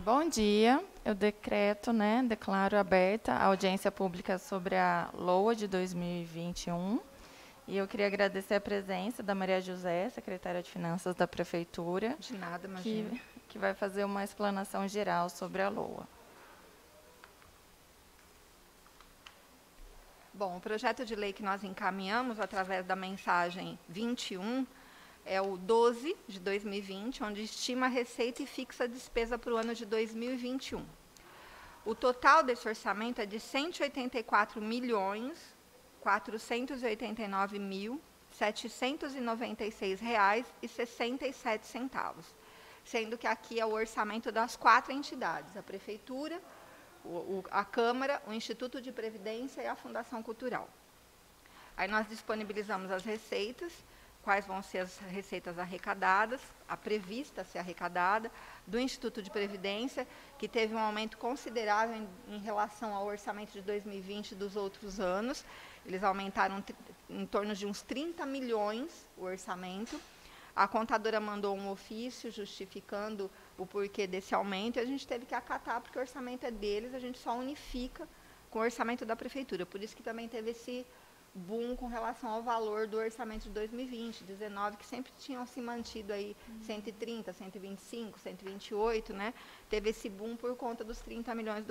Bom dia. Eu declaro aberta a audiência pública sobre a LOA de 2021. E eu queria agradecer a presença da Maria José, secretária de Finanças da Prefeitura. De nada, imagina. Que vai fazer uma explanação geral sobre a LOA. Bom, o projeto de lei que nós encaminhamos através da mensagem 21 é o 12 de 2020, onde estima a receita e fixa a despesa para o ano de 2021. O total desse orçamento é de R$ 184.489.796,67, sendo que aqui é o orçamento das 4 entidades, a Prefeitura, a Câmara, o Instituto de Previdência e a Fundação Cultural. Aí nós disponibilizamos as receitas, quais vão ser as receitas arrecadadas, a prevista a ser arrecadada, do Instituto de Previdência, que teve um aumento considerável em relação ao orçamento de 2020 dos outros anos. Eles aumentaram em torno de uns 30 milhões o orçamento. A contadora mandou um ofício justificando o porquê desse aumento, e a gente teve que acatar, porque o orçamento é deles, a gente só unifica com o orçamento da Prefeitura. Por isso que também teve esse boom com relação ao valor do orçamento de 2020, 19, que sempre tinham se mantido aí 130, 125, 128, né? Teve esse boom por conta dos 30 milhões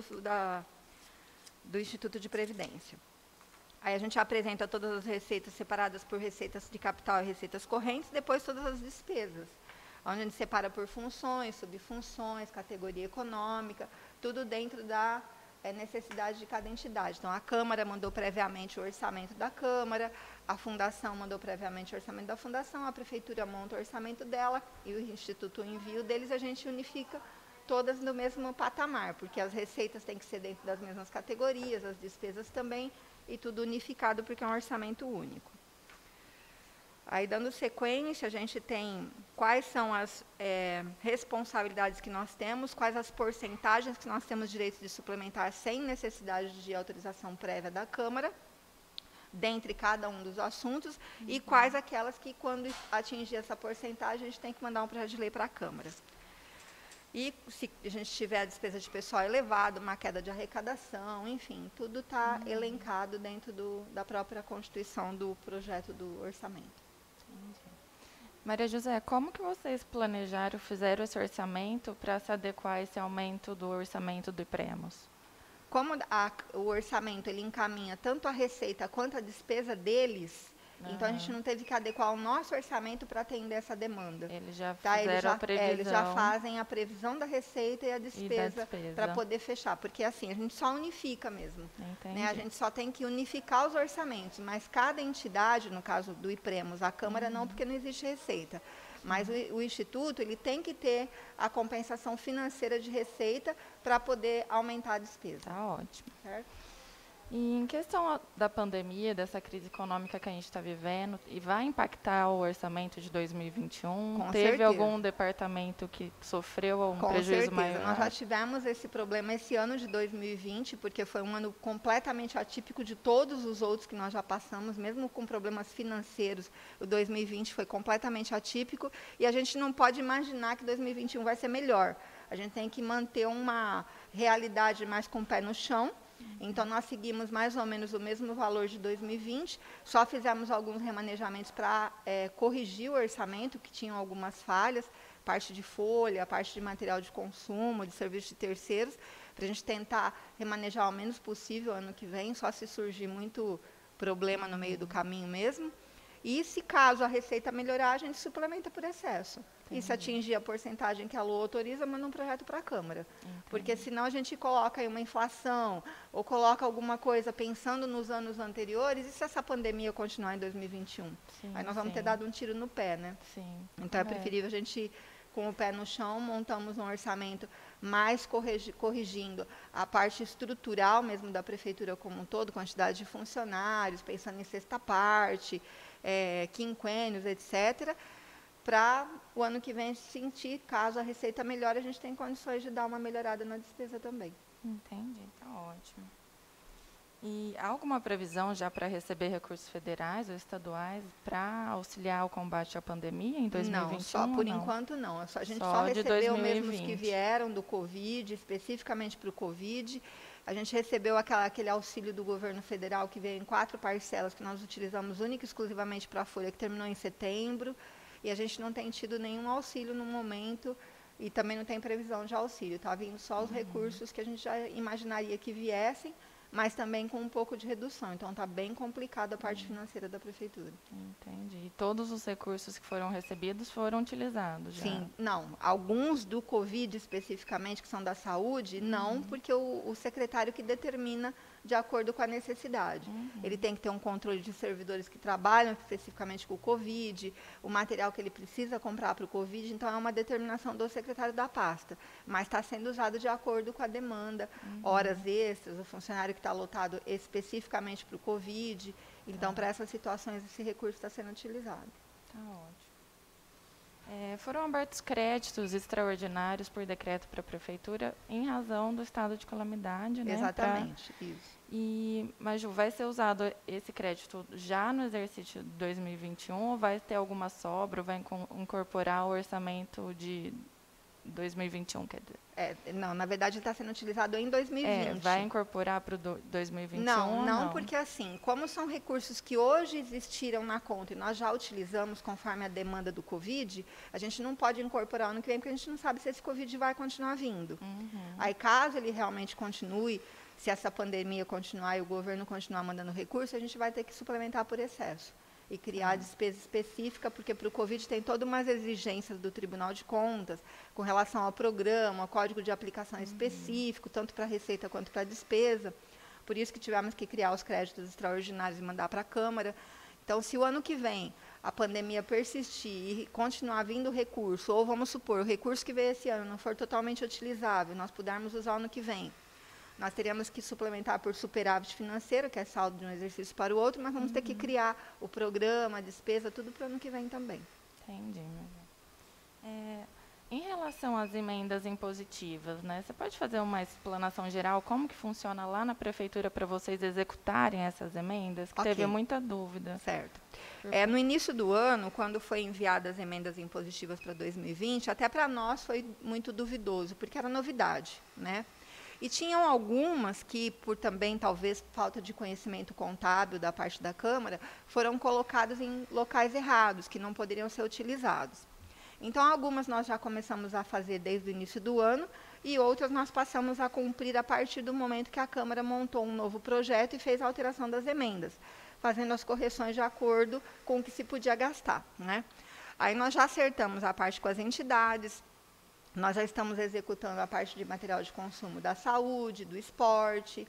do Instituto de Previdência. Aí a gente apresenta todas as receitas separadas por receitas de capital e receitas correntes, depois todas as despesas, onde a gente separa por funções, subfunções, categoria econômica, tudo dentro da necessidade de cada entidade. Então, a Câmara mandou previamente o orçamento da Câmara, a Fundação mandou previamente o orçamento da Fundação, a Prefeitura monta o orçamento dela e o Instituto o envio deles, a gente unifica todas no mesmo patamar, porque as receitas têm que ser dentro das mesmas categorias, as despesas também, e tudo unificado porque é um orçamento único. Aí, dando sequência, a gente tem quais são as responsabilidades que nós temos, quais as porcentagens que nós temos direito de suplementar sem necessidade de autorização prévia da Câmara, dentre cada um dos assuntos, e quais aquelas que, quando atingir essa porcentagem, a gente tem que mandar um projeto de lei para a Câmara. E se a gente tiver a despesa de pessoal elevada, uma queda de arrecadação, enfim, tudo está elencado dentro da própria Constituição do projeto do orçamento. Maria José, como que vocês planejaram, fizeram esse orçamento para se adequar a esse aumento do orçamento do IPREMOS? Como o orçamento ele encaminha tanto a receita quanto a despesa deles, então a gente não teve que adequar o nosso orçamento para atender essa demanda. Eles já fizeram a previsão. Eles já fazem a previsão da receita e a despesa para poder fechar, porque assim, a gente só unifica mesmo. Né? A gente só tem que unificar os orçamentos, mas cada entidade, no caso do IPREMOS, a Câmara não, porque não existe receita. Mas o Instituto ele tem que ter a compensação financeira de receita para poder aumentar a despesa. Tá ótimo. Certo? E em questão da pandemia, dessa crise econômica que a gente está vivendo, e vai impactar o orçamento de 2021? Com Teve certeza. Algum departamento que sofreu prejuízo maior? Nós já tivemos esse problema esse ano de 2020, porque foi um ano completamente atípico de todos os outros que nós já passamos, mesmo com problemas financeiros. O 2020 foi completamente atípico e a gente não pode imaginar que 2021 vai ser melhor. A gente tem que manter uma realidade mais com o pé no chão. Então, nós seguimos mais ou menos o mesmo valor de 2020, só fizemos alguns remanejamentos para corrigir o orçamento, que tinham algumas falhas, parte de folha, parte de material de consumo, de serviço de terceiros, para a gente tentar remanejar o menos possível ano que vem, só se surgir muito problema no meio do caminho mesmo. E, se caso a receita melhorar, a gente suplementa por excesso. E se atingir a porcentagem que a LOA autoriza, manda um projeto para a Câmara. Porque senão a gente coloca aí uma inflação, ou coloca alguma coisa pensando nos anos anteriores, e se essa pandemia continuar em 2021? Aí nós vamos ter dado um tiro no pé, né? Então é preferível a gente, com o pé no chão, montamos um orçamento mais corrigindo a parte estrutural mesmo da Prefeitura como um todo, quantidade de funcionários, pensando em sexta parte, quinquênios, etc., para o ano que vem sentir, caso a receita melhore, a gente tem condições de dar uma melhorada na despesa também. Entendi, tá ótimo. E há alguma previsão já para receber recursos federais ou estaduais para auxiliar o combate à pandemia em 2021? Não, só por ou não? enquanto não. A gente Só só de recebeu mesmo os que 2020. vieram do Covid, especificamente para o Covid. A gente recebeu aquele auxílio do governo federal que veio em 4 parcelas, que nós utilizamos única e exclusivamente para a folha, que terminou em setembro. E a gente não tem tido nenhum auxílio no momento e também não tem previsão de auxílio. Está vindo só os recursos que a gente já imaginaria que viessem, mas também com um pouco de redução. Então, está bem complicada a parte financeira da prefeitura. Entendi. E todos os recursos que foram recebidos foram utilizados já? Sim, não. Alguns do Covid especificamente, que são da saúde, não, porque o secretário que determina de acordo com a necessidade. Ele tem que ter um controle de servidores que trabalham especificamente com o Covid, o material que ele precisa comprar para o Covid, então é uma determinação do secretário da pasta. Mas está sendo usado de acordo com a demanda, horas extras, o funcionário que está lotado especificamente para o Covid. Então, para essas situações, esse recurso está sendo utilizado. Tá ótimo. Foram abertos créditos extraordinários por decreto para a prefeitura em razão do estado de calamidade, né? Exatamente, isso. Mas, Ju, vai ser usado esse crédito já no exercício 2021 ou vai ter alguma sobra, ou vai incorporar o orçamento de 2021, quer dizer? Não, na verdade está sendo utilizado em 2020. Vai incorporar para o 2021 não, ou não, porque assim, como são recursos que hoje existiram na conta e nós já utilizamos conforme a demanda do Covid, a gente não pode incorporar ano que vem, porque a gente não sabe se esse Covid vai continuar vindo. Aí, caso ele realmente continue, se essa pandemia continuar e o governo continuar mandando recurso, a gente vai ter que suplementar por excesso e criar despesa específica, porque para o Covid tem todas umas exigências do Tribunal de Contas com relação ao programa, ao código de aplicação específico, tanto para a receita quanto para a despesa. Por isso que tivemos que criar os créditos extraordinários e mandar para a Câmara. Então, se o ano que vem a pandemia persistir e continuar vindo recurso, ou vamos supor, o recurso que veio esse ano não for totalmente utilizável, nós pudermos usar o ano que vem, nós teríamos que suplementar por superávit financeiro, que é saldo de um exercício para o outro, mas vamos ter que criar o programa, a despesa, tudo para o ano que vem também. Entendi. Em relação às emendas impositivas, né, você pode fazer uma explanação geral como que funciona lá na prefeitura para vocês executarem essas emendas? Que teve muita dúvida. Certo. No início do ano, quando foi enviadas as emendas impositivas para 2020, até para nós foi muito duvidoso, porque era novidade, né? E tinham algumas que, por também, talvez, falta de conhecimento contábil da parte da Câmara, foram colocadas em locais errados, que não poderiam ser utilizados. Então, algumas nós já começamos a fazer desde o início do ano, e outras nós passamos a cumprir a partir do momento que a Câmara montou um novo projeto e fez a alteração das emendas, fazendo as correções de acordo com o que se podia gastar, né? Aí nós já acertamos a parte com as entidades. Nós já estamos executando a parte de material de consumo da saúde, do esporte,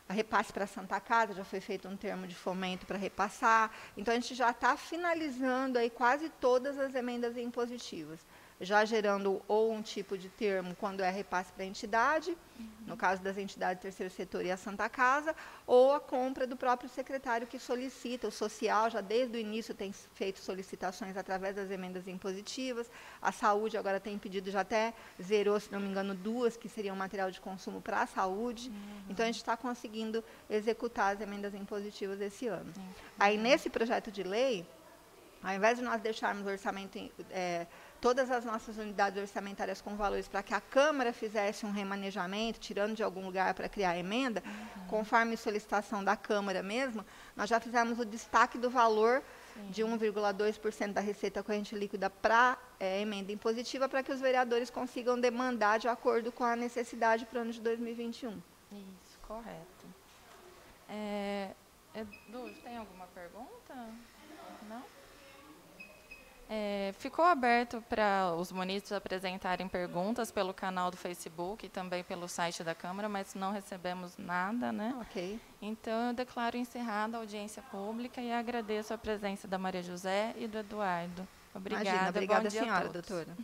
a repasse para a Santa Casa, já foi feito um termo de fomento para repassar. Então, a gente já está finalizando aí quase todas as emendas impositivas, já gerando ou um tipo de termo quando é repasse para a entidade, no caso das entidades do terceiro setor e a Santa Casa, ou a compra do próprio secretário que solicita, o social já desde o início tem feito solicitações através das emendas impositivas, a saúde agora tem pedido, já até zerou, se não me engano, 2 que seriam material de consumo para a saúde, então a gente está conseguindo executar as emendas impositivas esse ano. Aí nesse projeto de lei, ao invés de nós deixarmos o orçamento, todas as nossas unidades orçamentárias com valores para que a Câmara fizesse um remanejamento, tirando de algum lugar para criar a emenda, conforme solicitação da Câmara mesmo, nós já fizemos o destaque do valor de 1,2% da receita corrente líquida para emenda impositiva, para que os vereadores consigam demandar de acordo com a necessidade para o ano de 2021. Isso, correto. Edu, tem alguma pergunta? Não? Ficou aberto para os munícipes apresentarem perguntas pelo canal do Facebook e também pelo site da Câmara, mas não recebemos nada, né? Ok. Então, eu declaro encerrada a audiência pública e agradeço a presença da Maria José e do Eduardo. Obrigada. Imagina, obrigada, bom dia senhora, a todos. doutora.